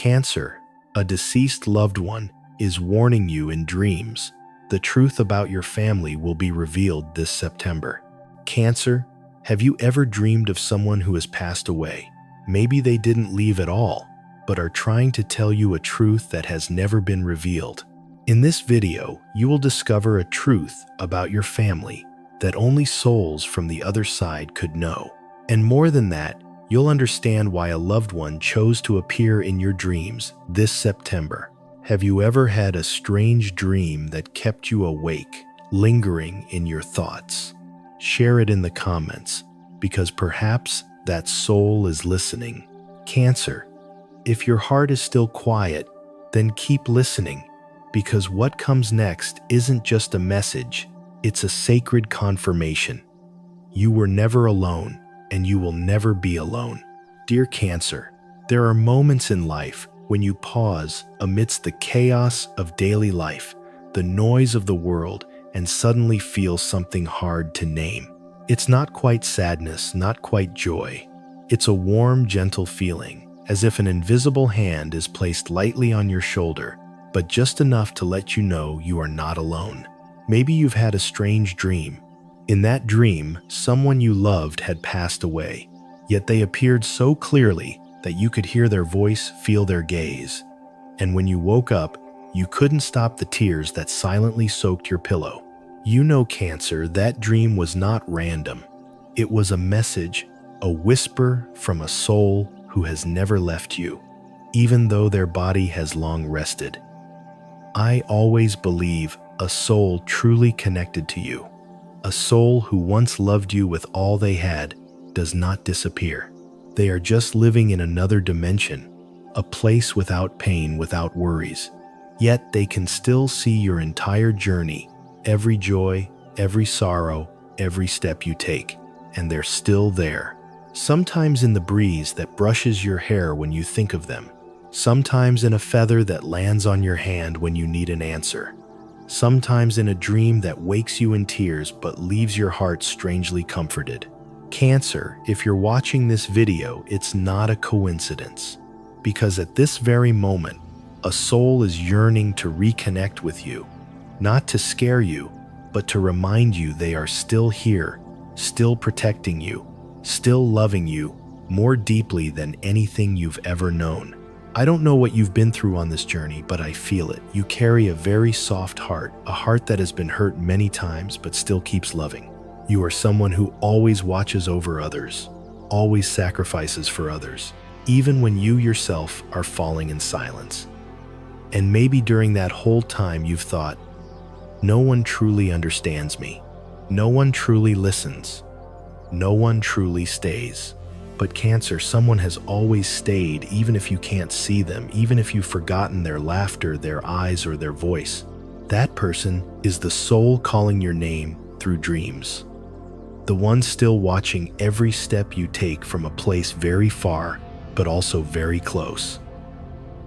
Cancer, a deceased loved one, is warning you in dreams. The truth about your family will be revealed this September. Cancer, have you ever dreamed of someone who has passed away? Maybe they didn't leave at all, but are trying to tell you a truth that has never been revealed. In this video, you will discover a truth about your family that only souls from the other side could know. And more than that, you'll understand why a loved one chose to appear in your dreams this September. Have you ever had a strange dream that kept you awake, lingering in your thoughts? Share it in the comments, because perhaps that soul is listening. Cancer, if your heart is still quiet, then keep listening, because what comes next isn't just a message, it's a sacred confirmation. You were never alone, and you will never be alone. Dear Cancer, there are moments in life when you pause amidst the chaos of daily life, the noise of the world, and suddenly feel something hard to name. It's not quite sadness, not quite joy. It's a warm, gentle feeling, as if an invisible hand is placed lightly on your shoulder, but just enough to let you know you are not alone. Maybe you've had a strange dream. In that dream, someone you loved had passed away, yet they appeared so clearly that you could hear their voice, feel their gaze. And when you woke up, you couldn't stop the tears that silently soaked your pillow. You know, Cancer, that dream was not random. It was a message, a whisper from a soul who has never left you, even though their body has long rested. I always believe a soul truly connected to you, a soul who once loved you with all they had, does not disappear. They are just living in another dimension, a place without pain, without worries. Yet they can still see your entire journey, every joy, every sorrow, every step you take, and they're still there. Sometimes in the breeze that brushes your hair when you think of them. Sometimes in a feather that lands on your hand when you need an answer. Sometimes in a dream that wakes you in tears but leaves your heart strangely comforted. Cancer, if you're watching this video, it's not a coincidence. Because at this very moment, a soul is yearning to reconnect with you. Not to scare you, but to remind you they are still here, still protecting you, still loving you more deeply than anything you've ever known. I don't know what you've been through on this journey, but I feel it. You carry a very soft heart, a heart that has been hurt many times but still keeps loving. You are someone who always watches over others, always sacrifices for others, even when you yourself are falling in silence. And maybe during that whole time you've thought, no one truly understands me. No one truly listens. No one truly stays. But Cancer, someone has always stayed, even if you can't see them, even if you've forgotten their laughter, their eyes, or their voice. That person is the soul calling your name through dreams. The one still watching every step you take from a place very far, but also very close.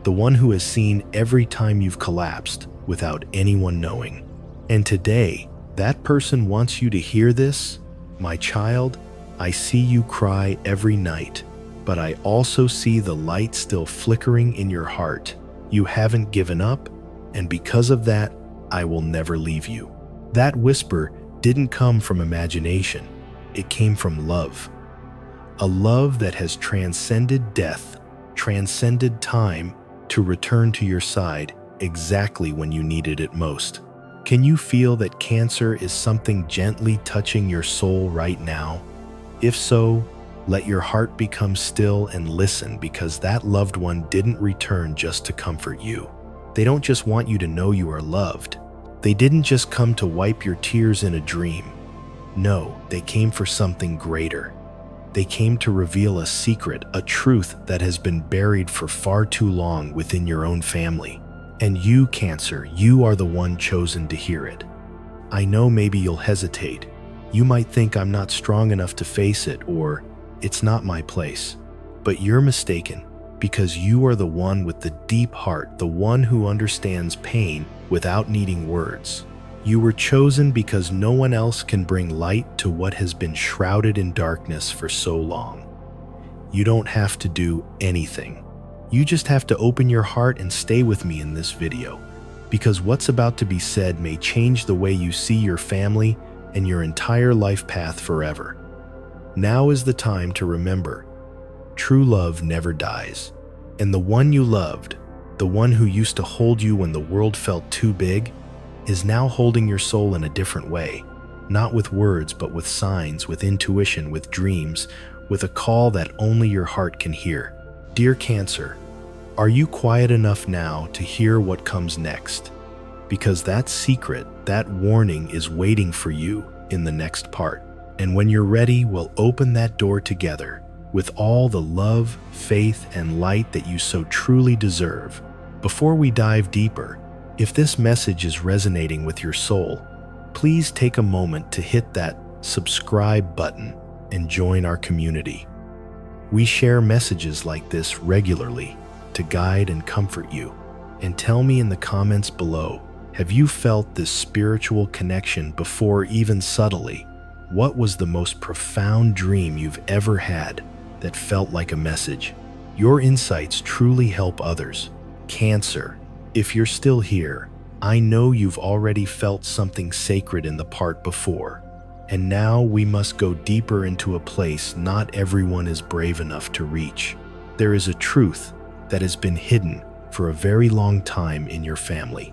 The one who has seen every time you've collapsed without anyone knowing. And today, that person wants you to hear this. My child, I see you cry every night, but I also see the light still flickering in your heart. You haven't given up, and because of that, I will never leave you. That whisper didn't come from imagination. It came from love. A love that has transcended death, transcended time, to return to your side exactly when you needed it most. Can you feel that Cancer is something gently touching your soul right now? If so, let your heart become still and listen, because that loved one didn't return just to comfort you. They don't just want you to know you are loved. They didn't just come to wipe your tears in a dream. No, they came for something greater. They came to reveal a secret, a truth that has been buried for far too long within your own family. And you, Cancer, you are the one chosen to hear it. I know maybe you'll hesitate. You might think I'm not strong enough to face it, or it's not my place. But you're mistaken, because you are the one with the deep heart, the one who understands pain without needing words. You were chosen because no one else can bring light to what has been shrouded in darkness for so long. You don't have to do anything. You just have to open your heart and stay with me in this video, because what's about to be said may change the way you see your family and your entire life path forever. Now is the time to remember, true love never dies. And the one you loved, the one who used to hold you when the world felt too big, is now holding your soul in a different way. Not with words, but with signs, with intuition, with dreams, with a call that only your heart can hear. Dear Cancer, are you quiet enough now to hear what comes next? Because that secret, that warning is waiting for you in the next part. And when you're ready, we'll open that door together with all the love, faith, and light that you so truly deserve. Before we dive deeper, if this message is resonating with your soul, please take a moment to hit that subscribe button and join our community. We share messages like this regularly to guide and comfort you. And tell me in the comments below, have you felt this spiritual connection before, even subtly? What was the most profound dream you've ever had that felt like a message? Your insights truly help others. Cancer, if you're still here, I know you've already felt something sacred in the part before. And now we must go deeper into a place not everyone is brave enough to reach. There is a truth that has been hidden for a very long time in your family.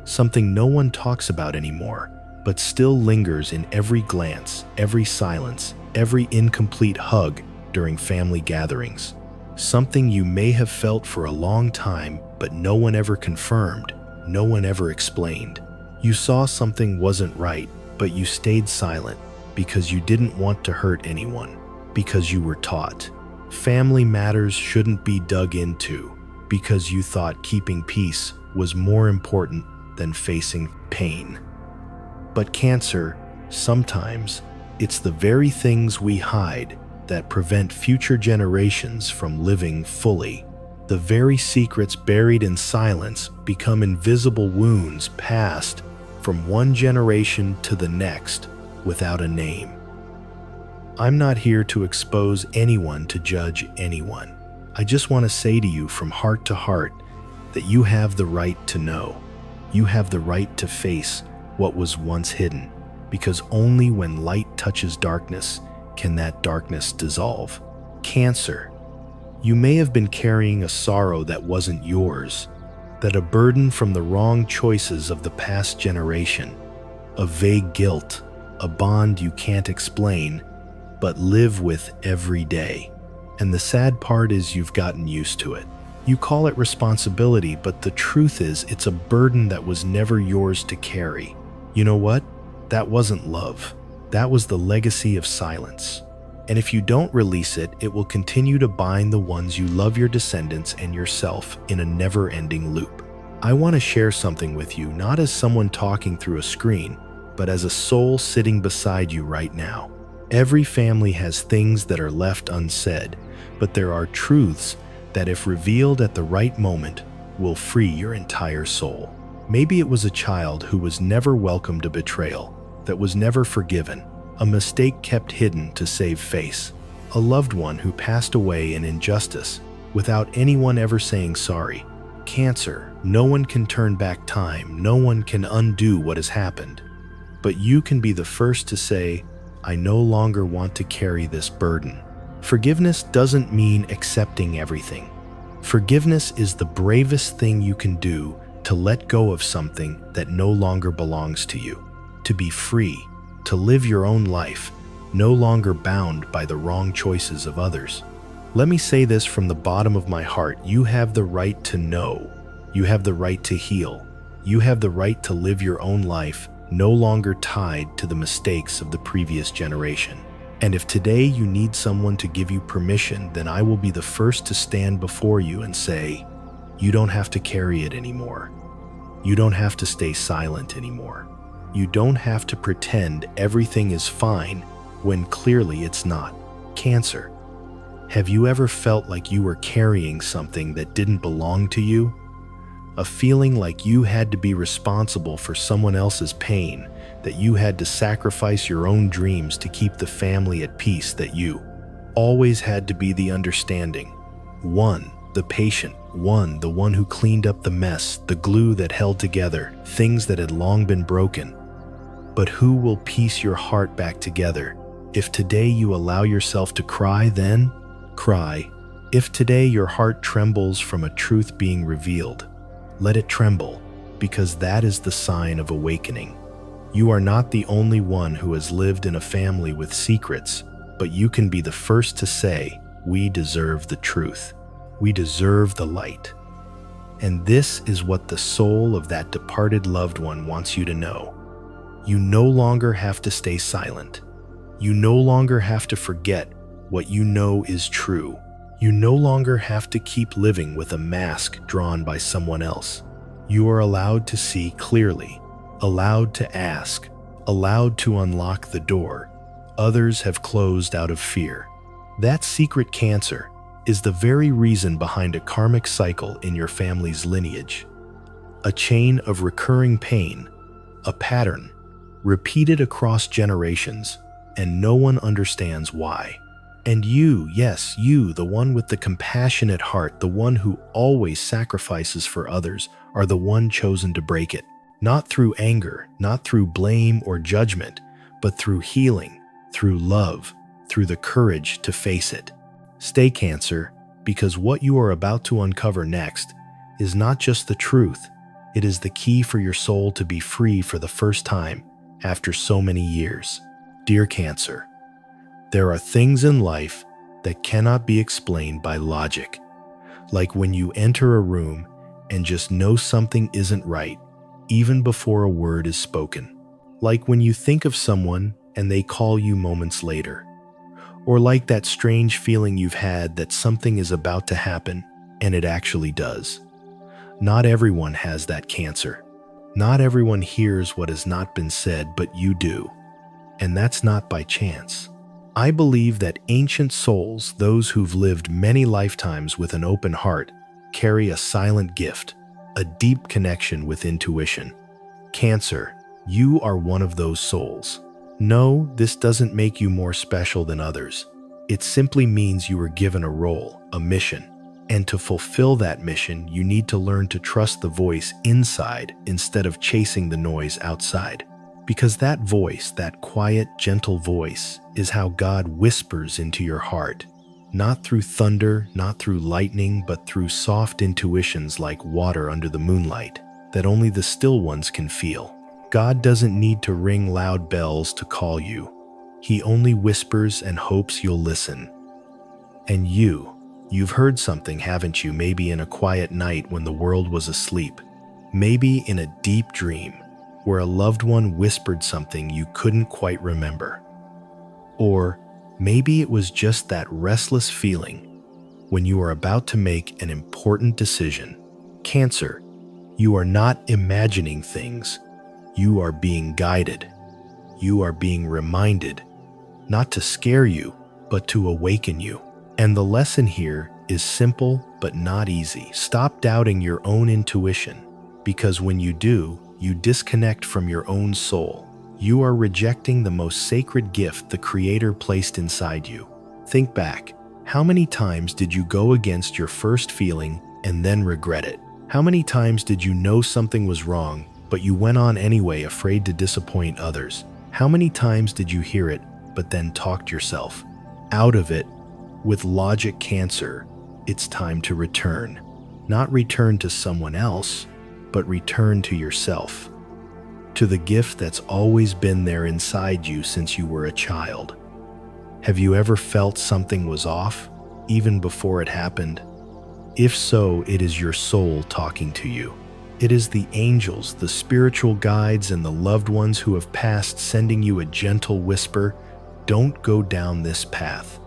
Something no one talks about anymore, but still lingers in every glance, every silence, every incomplete hug during family gatherings. Something you may have felt for a long time, but no one ever confirmed, no one ever explained. You saw something wasn't right, but you stayed silent because you didn't want to hurt anyone, because you were taught family matters shouldn't be dug into, because you thought keeping peace was more important than facing pain. But Cancer, sometimes it's the very things we hide that prevent future generations from living fully. The very secrets buried in silence become invisible wounds passed from one generation to the next without a name. I'm not here to expose anyone, to judge anyone. I just want to say to you from heart to heart that you have the right to know. You have the right to face what was once hidden, because only when light touches darkness can that darkness dissolve. Cancer, you may have been carrying a sorrow that wasn't yours, that a burden from the wrong choices of the past generation, a vague guilt, a bond you can't explain, but live with every day. And the sad part is you've gotten used to it. You call it responsibility, but the truth is it's a burden that was never yours to carry. You know what? That wasn't love. That was the legacy of silence. And if you don't release it, it will continue to bind the ones you love, your descendants and yourself, in a never-ending loop. I want to share something with you, not as someone talking through a screen, but as a soul sitting beside you right now. Every family has things that are left unsaid, but there are truths that, if revealed at the right moment, will free your entire soul. Maybe it was a child who was never welcomed, a betrayal that was never forgiven, a mistake kept hidden to save face, a loved one who passed away in injustice without anyone ever saying sorry. Cancer, no one can turn back time, no one can undo what has happened. But you can be the first to say, I no longer want to carry this burden. Forgiveness doesn't mean accepting everything. Forgiveness is the bravest thing you can do to let go of something that no longer belongs to you, to be free, to live your own life, no longer bound by the wrong choices of others. Let me say this from the bottom of my heart. You have the right to know. You have the right to heal. You have the right to live your own life, no longer tied to the mistakes of the previous generation. And if today you need someone to give you permission, then I will be the first to stand before you and say, you don't have to carry it anymore. You don't have to stay silent anymore. You don't have to pretend everything is fine when clearly it's not. Cancer, have you ever felt like you were carrying something that didn't belong to you? A feeling like you had to be responsible for someone else's pain, that you had to sacrifice your own dreams to keep the family at peace, that you always had to be the understanding one, the patient one, the one who cleaned up the mess, the glue that held together things that had long been broken. But who will piece your heart back together? If today you allow yourself to cry, then cry. If today your heart trembles from a truth being revealed, let it tremble, because that is the sign of awakening. You are not the only one who has lived in a family with secrets, but you can be the first to say, we deserve the truth. We deserve the light. And this is what the soul of that departed loved one wants you to know. You no longer have to stay silent. You no longer have to forget what you know is true. You no longer have to keep living with a mask drawn by someone else. You are allowed to see clearly, allowed to ask, allowed to unlock the door others have closed out of fear. That secret Cancer is the very reason behind a karmic cycle in your family's lineage. A chain of recurring pain, a pattern, repeated across generations, and no one understands why. And you, yes, you, the one with the compassionate heart, the one who always sacrifices for others, are the one chosen to break it. Not through anger, not through blame or judgment, but through healing, through love, through the courage to face it. Stay, Cancer, because what you are about to uncover next is not just the truth, it is the key for your soul to be free for the first time after so many years. Dear Cancer, there are things in life that cannot be explained by logic, like when you enter a room and just know something isn't right, even before a word is spoken. Like when you think of someone and they call you moments later. Or like that strange feeling you've had that something is about to happen, and it actually does. Not everyone has that, Cancer. Not everyone hears what has not been said, but you do. And that's not by chance. I believe that ancient souls, those who've lived many lifetimes with an open heart, carry a silent gift, a deep connection with intuition. Cancer, you are one of those souls. No, this doesn't make you more special than others. It simply means you were given a role, a mission. And to fulfill that mission, you need to learn to trust the voice inside instead of chasing the noise outside. Because that voice, that quiet, gentle voice, is how God whispers into your heart. Not through thunder, not through lightning, but through soft intuitions like water under the moonlight that only the still ones can feel. God doesn't need to ring loud bells to call you. He only whispers and hopes you'll listen. And you've heard something, haven't you? Maybe in a quiet night when the world was asleep. Maybe in a deep dream where a loved one whispered something you couldn't quite remember. Or maybe it was just that restless feeling when you are about to make an important decision. Cancer, you are not imagining things. You are being guided. You are being reminded, not to scare you, but to awaken you. And the lesson here is simple but not easy. Stop doubting your own intuition, because when you do, you disconnect from your own soul. You are rejecting the most sacred gift the Creator placed inside you. Think back. How many times did you go against your first feeling and then regret it? How many times did you know something was wrong, but you went on anyway, afraid to disappoint others? How many times did you hear it, but then talked yourself out of it? With logic, Cancer, it's time to return. Not return to someone else, but return to yourself. To the gift that's always been there inside you since you were a child. Have you ever felt something was off, even before it happened? If so, it is your soul talking to you. It is the angels, the spiritual guides, and the loved ones who have passed sending you a gentle whisper, don't go down this path.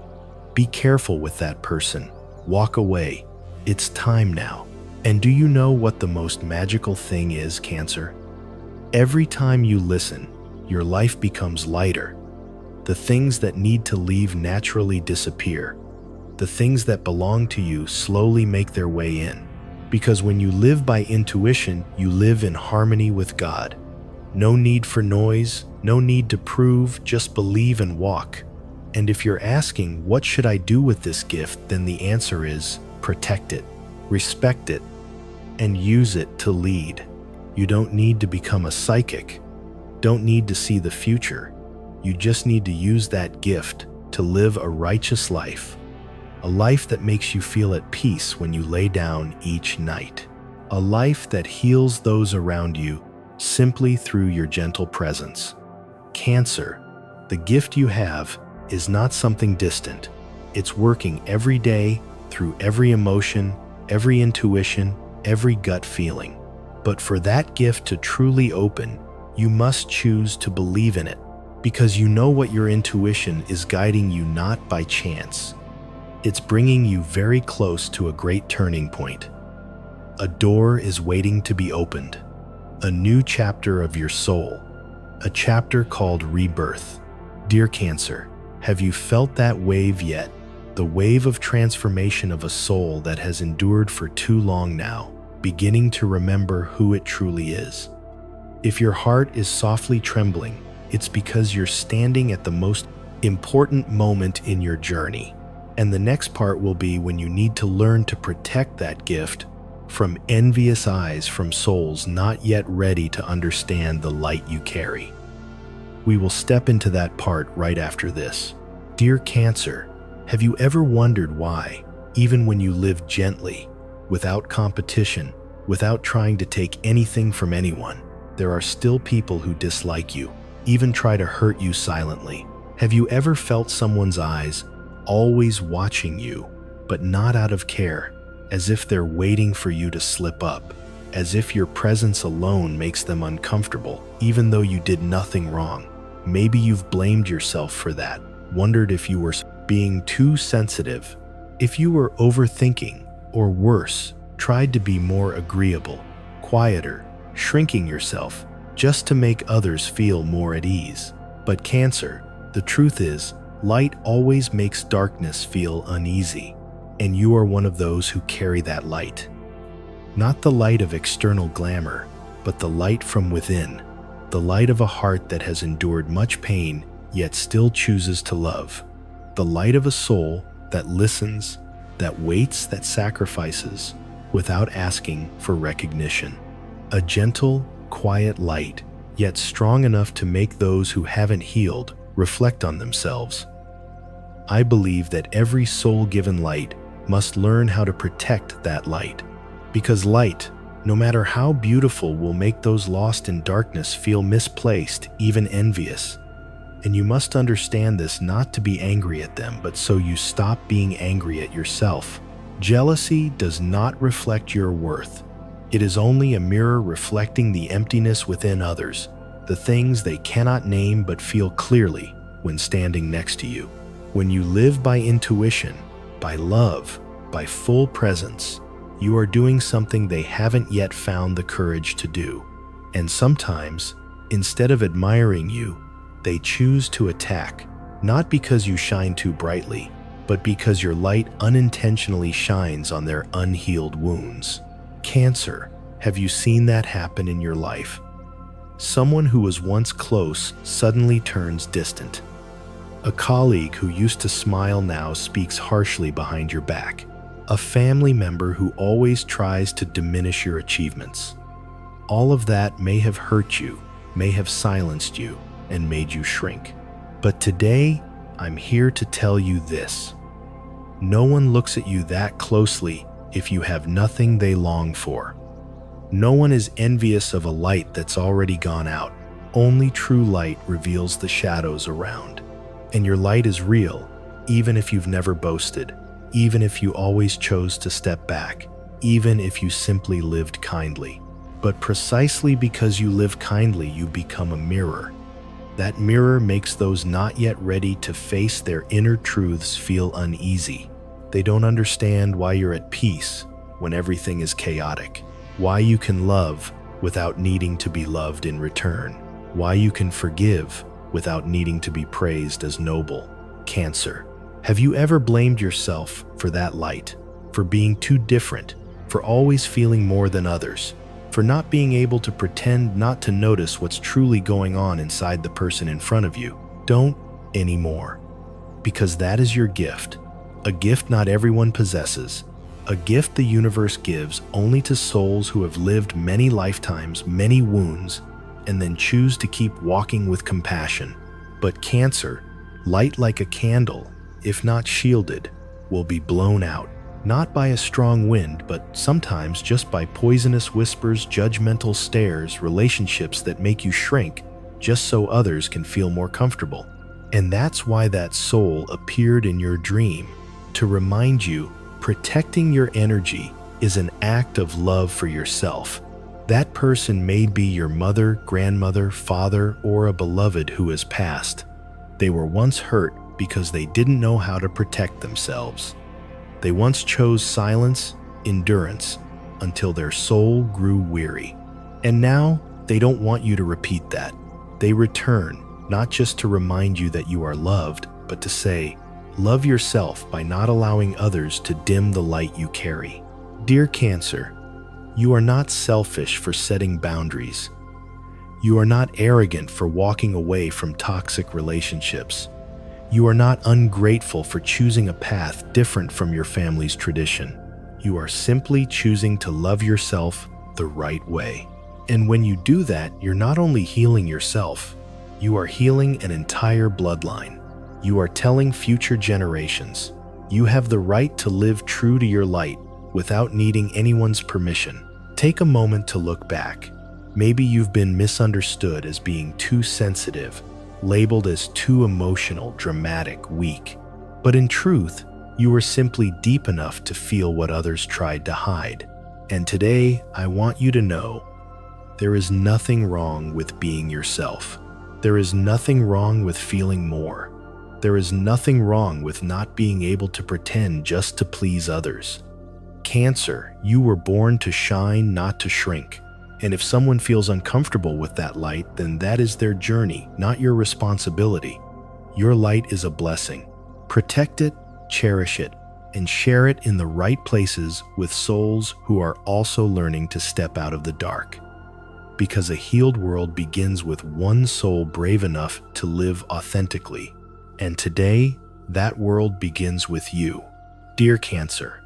Be careful with that person. Walk away. It's time now. And do you know what the most magical thing is, Cancer? Every time you listen, your life becomes lighter. The things that need to leave naturally disappear. The things that belong to you slowly make their way in. Because when you live by intuition, you live in harmony with God. No need for noise, no need to prove, just believe and walk. And if you're asking, what should I do with this gift? Then the answer is, protect it. respect it, and use it to lead. You don't need to become a psychic, don't need to see the future. You just need to use that gift to live a righteous life, a life that makes you feel at peace when you lay down each night, a life that heals those around you simply through your gentle presence. Cancer, the gift you have is not something distant. It's working every day through every emotion, every intuition, every gut feeling. But for that gift to truly open, you must choose to believe in it, because you know what your intuition is guiding you not by chance. It's bringing you very close to a great turning point. A door is waiting to be opened, a new chapter of your soul, a chapter called rebirth. Dear Cancer, have you felt that wave yet? The wave of transformation of a soul that has endured for too long now, beginning to remember who it truly is. If your heart is softly trembling, it's because you're standing at the most important moment in your journey. And the next part will be when you need to learn to protect that gift from envious eyes from souls not yet ready to understand the light you carry. We will step into that part right after this. Dear Cancer, have you ever wondered why, even when you live gently, without competition, without trying to take anything from anyone, there are still people who dislike you, even try to hurt you silently? Have you ever felt someone's eyes always watching you, but not out of care, as if they're waiting for you to slip up, as if your presence alone makes them uncomfortable, even though you did nothing wrong? Maybe you've blamed yourself for that, wondered if you were being too sensitive, if you were overthinking, or worse, tried to be more agreeable, quieter, shrinking yourself just to make others feel more at ease. But Cancer, the truth is, light always makes darkness feel uneasy, and you are one of those who carry that light. Not the light of external glamour, but the light from within, the light of a heart that has endured much pain yet still chooses to love, the light of a soul that listens, that waits, that sacrifices without asking for recognition. A gentle, quiet light, yet strong enough to make those who haven't healed reflect on themselves. I believe that every soul-given light must learn how to protect that light, because light, no matter how beautiful, will make those lost in darkness feel misplaced, even envious. And you must understand this not to be angry at them, but so you stop being angry at yourself. Jealousy does not reflect your worth. It is only a mirror reflecting the emptiness within others, the things they cannot name but feel clearly when standing next to you. When you live by intuition, by love, by full presence, you are doing something they haven't yet found the courage to do. And sometimes, instead of admiring you, they choose to attack, not because you shine too brightly, but because your light unintentionally shines on their unhealed wounds. Cancer, have you seen that happen in your life? Someone who was once close suddenly turns distant. A colleague who used to smile now speaks harshly behind your back. A family member who always tries to diminish your achievements. All of that may have hurt you, may have silenced you, and made you shrink. But today, I'm here to tell you this. No one looks at you that closely if you have nothing they long for. No one is envious of a light that's already gone out. Only true light reveals the shadows around. And your light is real, even if you've never boasted, even if you always chose to step back, even if you simply lived kindly. But precisely because you live kindly, you become a mirror. That mirror makes those not yet ready to face their inner truths feel uneasy. They don't understand why you're at peace when everything is chaotic, why you can love without needing to be loved in return, why you can forgive without needing to be praised as noble. Cancer, have you ever blamed yourself for that light, for being too different, for always feeling more than others, for not being able to pretend not to notice what's truly going on inside the person in front of you? Don't anymore, because that is your gift, a gift not everyone possesses, a gift the universe gives only to souls who have lived many lifetimes, many wounds, and then choose to keep walking with compassion. But Cancer, light like a candle, if not shielded, will be blown out, not by a strong wind, but sometimes just by poisonous whispers, judgmental stares, relationships that make you shrink just so others can feel more comfortable. And that's why that soul appeared in your dream, to remind you protecting your energy is an act of love for yourself. That person may be your mother, grandmother, father, or a beloved who has passed. They were once hurt because they didn't know how to protect themselves. They once chose silence, endurance, until their soul grew weary. And now they don't want you to repeat that. They return, not just to remind you that you are loved, but to say, love yourself by not allowing others to dim the light you carry. Dear Cancer, you are not selfish for setting boundaries. You are not arrogant for walking away from toxic relationships. You are not ungrateful for choosing a path different from your family's tradition. You are simply choosing to love yourself the right way. And when you do that, you're not only healing yourself, you are healing an entire bloodline. You are telling future generations, you have the right to live true to your light without needing anyone's permission. Take a moment to look back. Maybe you've been misunderstood as being too sensitive, labeled as too emotional, dramatic, weak. But in truth, you were simply deep enough to feel what others tried to hide. And today, I want you to know, there is nothing wrong with being yourself. There is nothing wrong with feeling more. There is nothing wrong with not being able to pretend just to please others. Cancer, you were born to shine, not to shrink. And if someone feels uncomfortable with that light, then that is their journey, not your responsibility. Your light is a blessing. Protect it, cherish it, and share it in the right places with souls who are also learning to step out of the dark. Because a healed world begins with one soul brave enough to live authentically. And today, that world begins with you. Dear Cancer,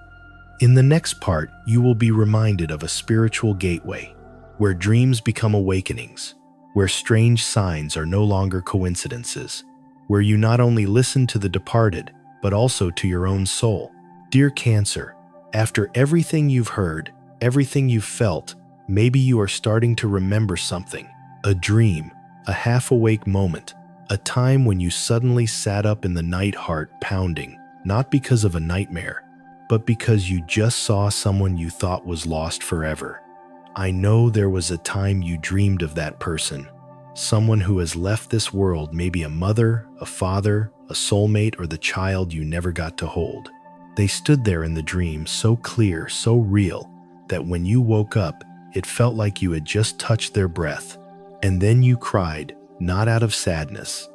in the next part, you will be reminded of a spiritual gateway, where dreams become awakenings, where strange signs are no longer coincidences, where you not only listen to the departed, but also to your own soul. Dear Cancer, after everything you've heard, everything you've felt, maybe you are starting to remember something, a dream, a half-awake moment, a time when you suddenly sat up in the night, heart pounding, not because of a nightmare, but because you just saw someone you thought was lost forever. I know there was a time you dreamed of that person, someone who has left this world, maybe a mother, a father, a soulmate, or the child you never got to hold. They stood there in the dream, so clear, so real, that when you woke up, it felt like you had just touched their breath. And then you cried, not out of sadness,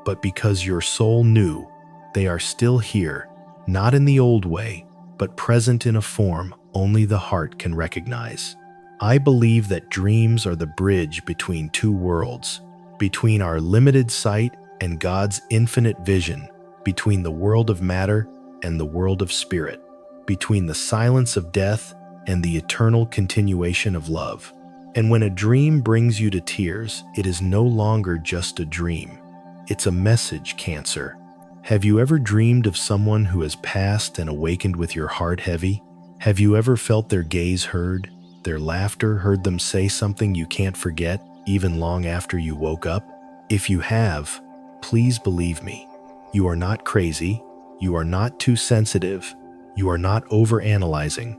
but because your soul knew they are still here, not in the old way, but present in a form only the heart can recognize. I believe that dreams are the bridge between two worlds, between our limited sight and God's infinite vision, between the world of matter and the world of spirit, between the silence of death and the eternal continuation of love. And when a dream brings you to tears, it is no longer just a dream. It's a message, Cancer. Have you ever dreamed of someone who has passed and awakened with your heart heavy? Have you ever felt their gaze heard, their laughter, heard them say something you can't forget, even long after you woke up? If you have, please believe me. You are not crazy. You are not too sensitive. You are not overanalyzing.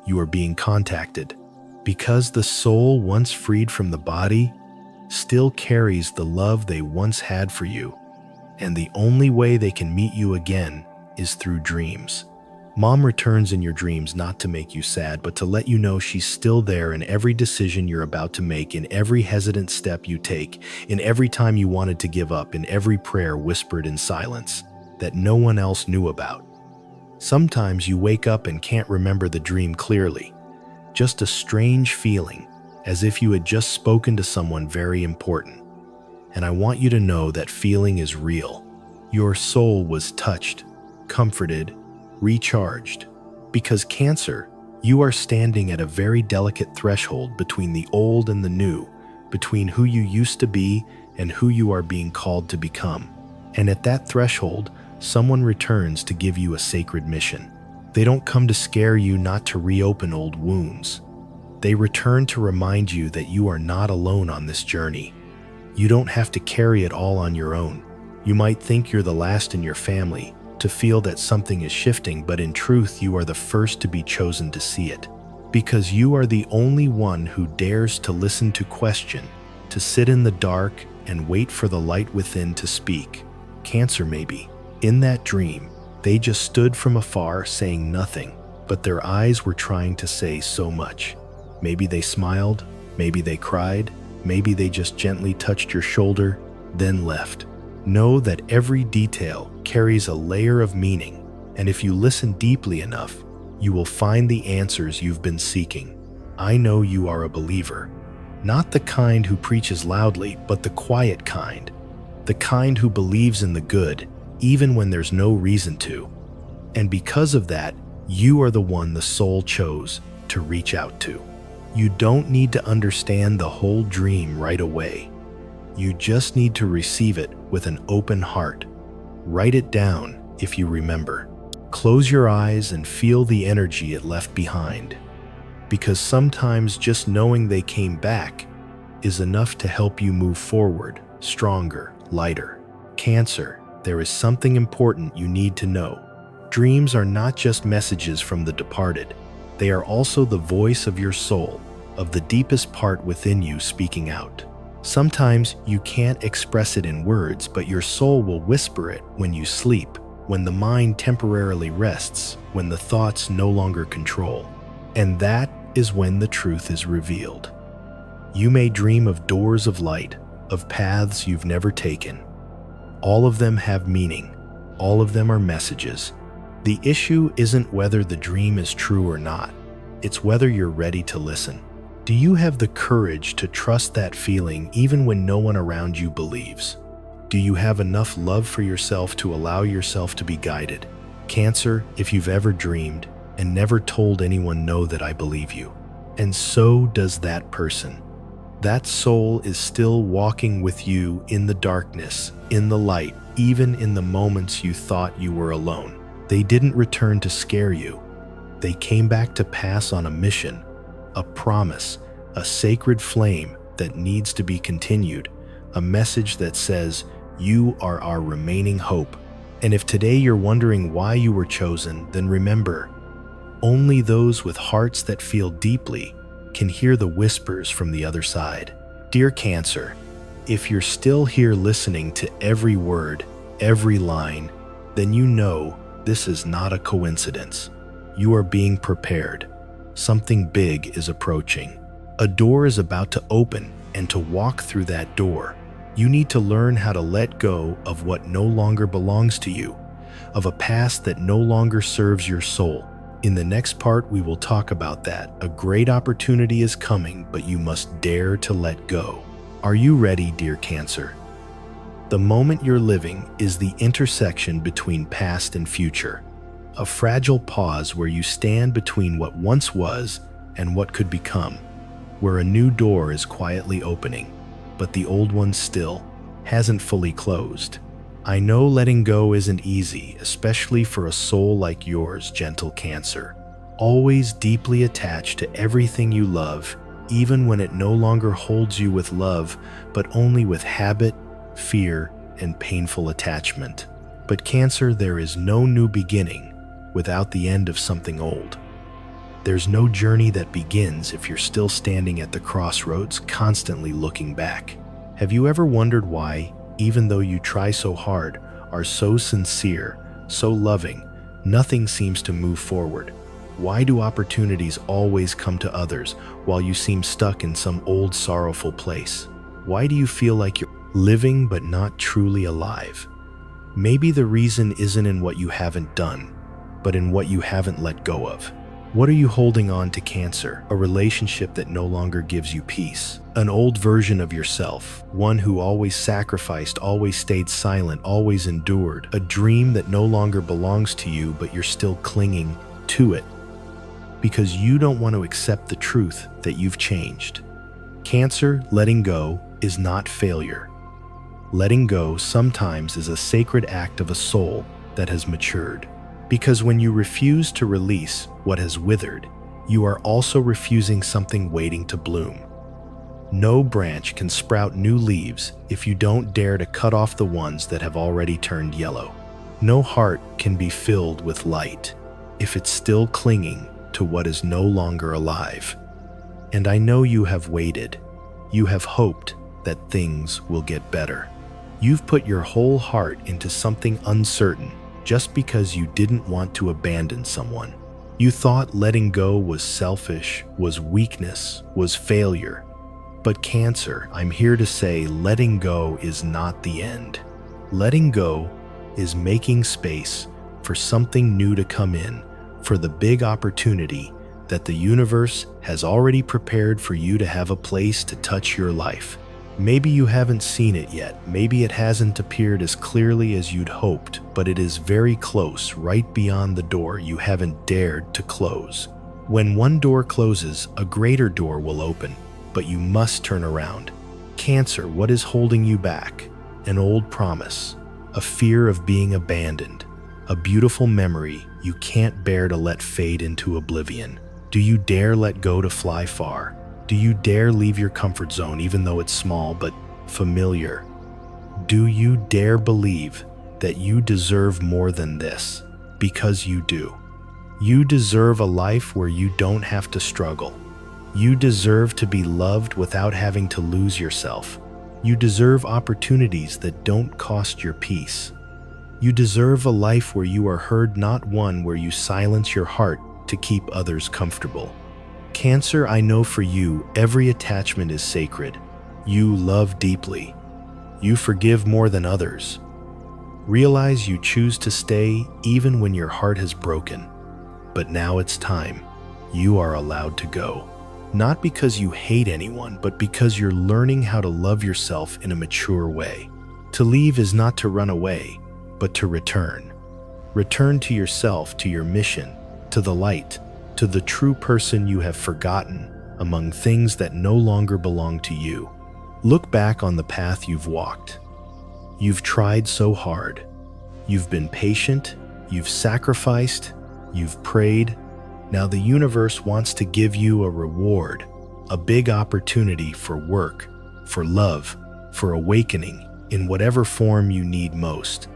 You are being contacted. Because the soul, once freed from the body, still carries the love they once had for you. And the only way they can meet you again is through dreams. Mom returns in your dreams not to make you sad, but to let you know she's still there in every decision you're about to make, in every hesitant step you take, in every time you wanted to give up, in every prayer whispered in silence that no one else knew about. Sometimes you wake up and can't remember the dream clearly, just a strange feeling, as if you had just spoken to someone very important. And I want you to know that feeling is real. Your soul was touched, comforted, recharged. Because Cancer, you are standing at a very delicate threshold between the old and the new, between who you used to be and who you are being called to become. And at that threshold, someone returns to give you a sacred mission. They don't come to scare you, not to reopen old wounds. They return to remind you that you are not alone on this journey. You don't have to carry it all on your own. You might think you're the last in your family to feel that something is shifting, but in truth, you are the first to be chosen to see it. Because you are the only one who dares to listen, to question, to sit in the dark and wait for the light within to speak. Cancer, maybe. In that dream, they just stood from afar saying nothing, but their eyes were trying to say so much. Maybe they smiled, maybe they cried, maybe they just gently touched your shoulder, then left. Know that every detail carries a layer of meaning, and if you listen deeply enough, you will find the answers you've been seeking. I know you are a believer, not the kind who preaches loudly, but the quiet kind, the kind who believes in the good, even when there's no reason to. And because of that, you are the one the soul chose to reach out to. You don't need to understand the whole dream right away. You just need to receive it with an open heart. Write it down if you remember. Close your eyes and feel the energy it left behind. Because sometimes just knowing they came back is enough to help you move forward, stronger, lighter. Cancer, there is something important you need to know. Dreams are not just messages from the departed. They are also the voice of your soul, of the deepest part within you speaking out. Sometimes you can't express it in words, but your soul will whisper it when you sleep, when the mind temporarily rests, when the thoughts no longer control. And that is when the truth is revealed. You may dream of doors of light, of paths you've never taken. All of them have meaning. All of them are messages. The issue isn't whether the dream is true or not. It's whether you're ready to listen. Do you have the courage to trust that feeling even when no one around you believes? Do you have enough love for yourself to allow yourself to be guided? Cancer, if you've ever dreamed and never told anyone, know that I believe you. And so does that person. That soul is still walking with you in the darkness, in the light, even in the moments you thought you were alone. They didn't return to scare you. They came back to pass on a mission, a promise, a sacred flame that needs to be continued, a message that says, you are our remaining hope. And if today you're wondering why you were chosen, then remember, only those with hearts that feel deeply can hear the whispers from the other side. Dear Cancer, if you're still here listening to every word, every line, then you know this is not a coincidence. You are being prepared. Something big is approaching. A door is about to open, and to walk through that door, you need to learn how to let go of what no longer belongs to you, of a past that no longer serves your soul. In the next part, we will talk about that. A great opportunity is coming, but you must dare to let go. Are you ready, dear Cancer? The moment you're living is the intersection between past and future. A fragile pause where you stand between what once was and what could become, where a new door is quietly opening, but the old one still hasn't fully closed. I know letting go isn't easy, especially for a soul like yours, gentle Cancer, always deeply attached to everything you love, even when it no longer holds you with love, but only with habit, fear, and painful attachment. But Cancer, there is no new beginning without the end of something old. There's no journey that begins if you're still standing at the crossroads, constantly looking back. Have you ever wondered why, even though you try so hard, are so sincere, so loving, nothing seems to move forward? Why do opportunities always come to others while you seem stuck in some old sorrowful place? Why do you feel like you're living but not truly alive? Maybe the reason isn't in what you haven't done, but in what you haven't let go of. What are you holding on to, Cancer? A relationship that no longer gives you peace. An old version of yourself, one who always sacrificed, always stayed silent, always endured. A dream that no longer belongs to you, but you're still clinging to it. because you don't want to accept the truth that you've changed. Cancer, letting go is not failure. Letting go sometimes is a sacred act of a soul that has matured. Because when you refuse to release what has withered, you are also refusing something waiting to bloom. No branch can sprout new leaves if you don't dare to cut off the ones that have already turned yellow. No heart can be filled with light if it's still clinging to what is no longer alive. And I know you have waited. You have hoped that things will get better. You've put your whole heart into something uncertain just because you didn't want to abandon someone. You thought letting go was selfish, was weakness, was failure. But Cancer, I'm here to say letting go is not the end. Letting go is making space for something new to come in, for the big opportunity that the universe has already prepared for you to have a place to touch your life. Maybe you haven't seen it yet, maybe it hasn't appeared as clearly as you'd hoped, but it is very close, right beyond the door you haven't dared to close. When one door closes, a greater door will open, but you must turn around. Cancer, what is holding you back? An old promise, a fear of being abandoned, a beautiful memory you can't bear to let fade into oblivion. Do you dare let go to fly far? Do you dare leave your comfort zone even though it's small but familiar? Do you dare believe that you deserve more than this? Because you do. You deserve a life where you don't have to struggle. You deserve to be loved without having to lose yourself. You deserve opportunities that don't cost your peace. You deserve a life where you are heard, not one where you silence your heart to keep others comfortable. Cancer, I know for you, every attachment is sacred. You love deeply. You forgive more than others. Realize you choose to stay even when your heart has broken. But now it's time. You are allowed to go. Not because you hate anyone, but because you're learning how to love yourself in a mature way. To leave is not to run away, but to return. Return to yourself, to your mission, to the light, to the true person you have forgotten among things that no longer belong to you. Look back on the path you've walked. You've tried so hard. You've been patient. You've sacrificed. You've prayed. Now the universe wants to give you a reward, a big opportunity for work, for love, for awakening in whatever form you need most.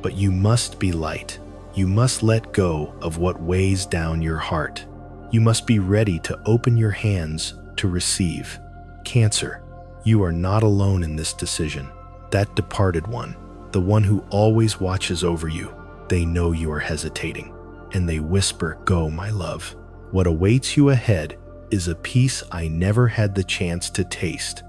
But you must be light. You must let go of what weighs down your heart. You must be ready to open your hands to receive. Cancer, you are not alone in this decision. That departed one, the one who always watches over you, they know you are hesitating, and they whisper, "Go, my love." What awaits you ahead is a peace I never had the chance to taste.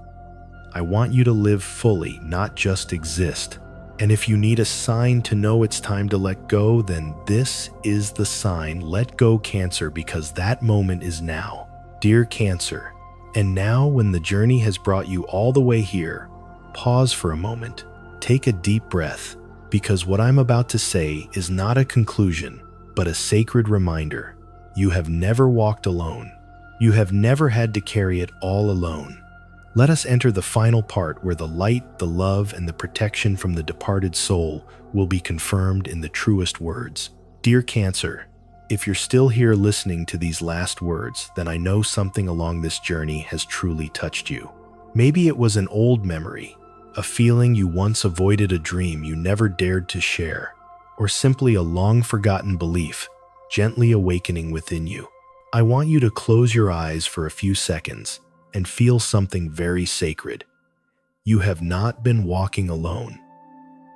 I want you to live fully, not just exist. And if you need a sign to know it's time to let go, then this is the sign. Let go, Cancer, because that moment is now. Dear Cancer, and now when the journey has brought you all the way here, pause for a moment. Take a deep breath, because what I'm about to say is not a conclusion, but a sacred reminder. You have never walked alone. You have never had to carry it all alone. Let us enter the final part where the light, the love, and the protection from the departed soul will be confirmed in the truest words. Dear Cancer, if you're still here listening to these last words, then I know something along this journey has truly touched you. Maybe it was an old memory, a feeling you once avoided, a dream you never dared to share, or simply a long-forgotten belief gently awakening within you. I want you to close your eyes for a few seconds and feel something very sacred. You have not been walking alone.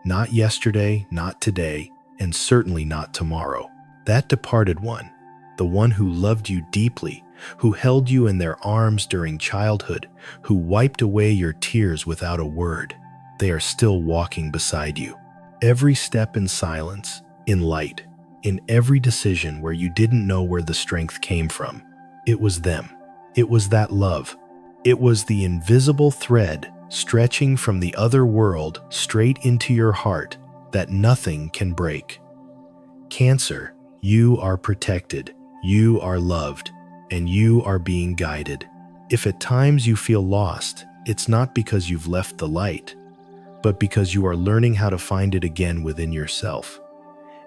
Not yesterday, not today, and certainly not tomorrow. That departed one, the one who loved you deeply, who held you in their arms during childhood, who wiped away your tears without a word, they are still walking beside you. Every step in silence, in light, in every decision where you didn't know where the strength came from, it was them. It was that love. It was the invisible thread stretching from the other world straight into your heart that nothing can break. Cancer, you are protected. You are loved, and you are being guided. If at times you feel lost, it's not because you've left the light, but because you are learning how to find it again within yourself.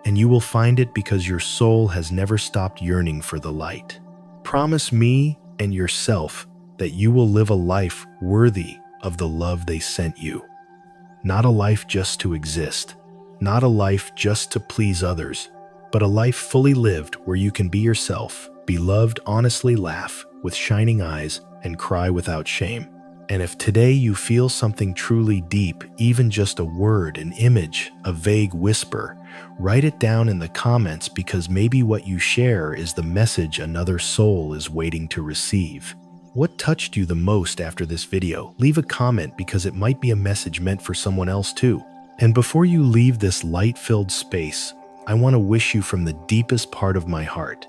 And you will find it because your soul has never stopped yearning for the light. Promise me and yourself that you will live a life worthy of the love they sent you. Not a life just to exist, not a life just to please others, but a life fully lived where you can be yourself, be loved, honestly laugh with shining eyes, and cry without shame. And if today you feel something truly deep, even just a word, an image, a vague whisper, write it down in the comments, because maybe what you share is the message another soul is waiting to receive. What touched you the most after this video? Leave a comment, because it might be a message meant for someone else too. And before you leave this light-filled space, I want to wish you from the deepest part of my heart,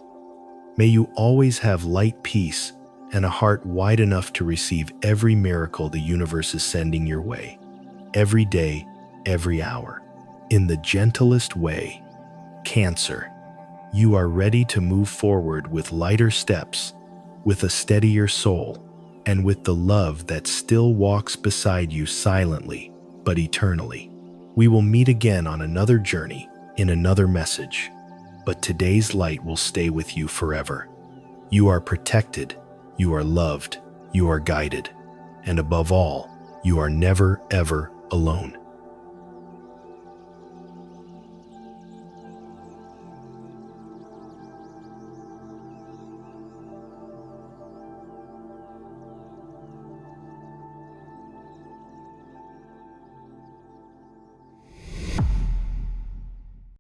may you always have light, peace, and a heart wide enough to receive every miracle the universe is sending your way, every day, every hour. In the gentlest way, Cancer, you are ready to move forward with lighter steps, with a steadier soul, and with the love that still walks beside you silently but eternally. We will meet again on another journey, in another message, but today's light will stay with you forever. You are protected, you are loved, you are guided, and above all, you are never, ever alone.